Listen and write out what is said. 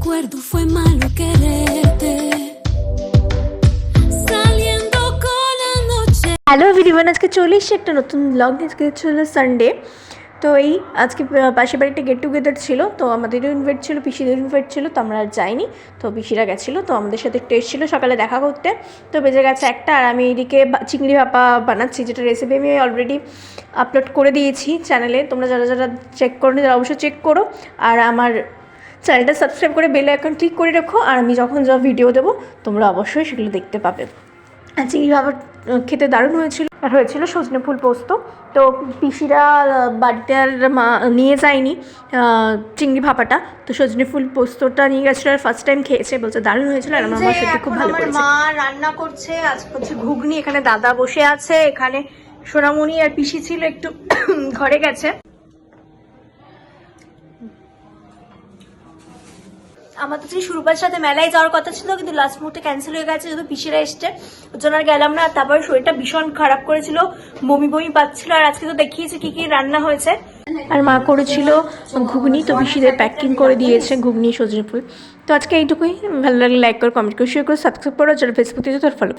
recuerdo fue malo quererte. Saliendo con la noche. Hello everyone, আজকে চলে এসেছি একটা নতুন ব্লগ নিয়ে। আজকে ছিল সানডে, তো এই আজকে পাশের বাড়িতে গেট টুগেদার ছিল, তো আমাদেরও ইনভাইট ছিল, পিসিদেরও ইনভাইট ছিল, তো আমরা আর যাইনি। তো পিসিরা গেছিলো, তো আমাদের সাথে একটু এসেছিলো সকালে দেখা করতে। তো বেজে গেছে একটা, আর আমি এইদিকে চিংড়ি ভাপা বানাচ্ছি, যেটা রেসিপি আমি অলরেডি আপলোড করে দিয়েছি চ্যানেলে। তোমরা যারা যারা চেক করো তারা অবশ্যই চেক করো, আর আমার চ্যানেলটা সাবস্ক্রাইব করে বেল আইকন ক্লিক করে রাখো, আর আমি যখন যা ভিডিও দেবো তোমরা অবশ্যই সেগুলো দেখতে পাবে। আর চিংড়ি ভাপা খেতে দারুণ হয়েছিল, আর হয়েছিল সজনে ফুল পোস্ত। তো পিসিরা বাড়িতে আর নিয়ে যায়নি চিংড়ি ভাপাটা, তো সজনে ফুল পোস্তটা নিয়ে গেছিলো, আর ফার্স্ট টাইম খেয়েছে, বলছে দারুণ হয়েছিল। আর আমার মা সত্যি খুব ভালো করেছে। মা রান্না করছে আজকে হচ্ছে ঘুগনি, এখানে দাদা বসে আছে, এখানে সোনামণি আর পিসি ছিল একটু ঘরে গেছে। আমাদের যে সুরুপার সাথে মেলায় যাওয়ার কথা ছিল, কিন্তু লাস্ট মুহূর্তে ক্যান্সেল হয়ে গেছে, যেহেতু পিসিরা এসছে ওর জন্য আর গেলাম না। তারপরে শরীরটা ভীষণ খারাপ করেছিল, বমি বমি পাচ্ছিল। আর আজকে তো দেখিয়েছি কি কি রান্না হয়েছে। আর মা করেছিল ঘুগনি, তো পিসিদের প্যাকিং করে দিয়েছে ঘুগনি সজনে ফুল। তো আজকে এইটুকুই। ভালো লাগলে লাইক করো, কমেন্ট করো, শেয়ার করো, সাবস্ক্রাইব করো, যারা ফেসবুক দিয়েছে তার ফলো।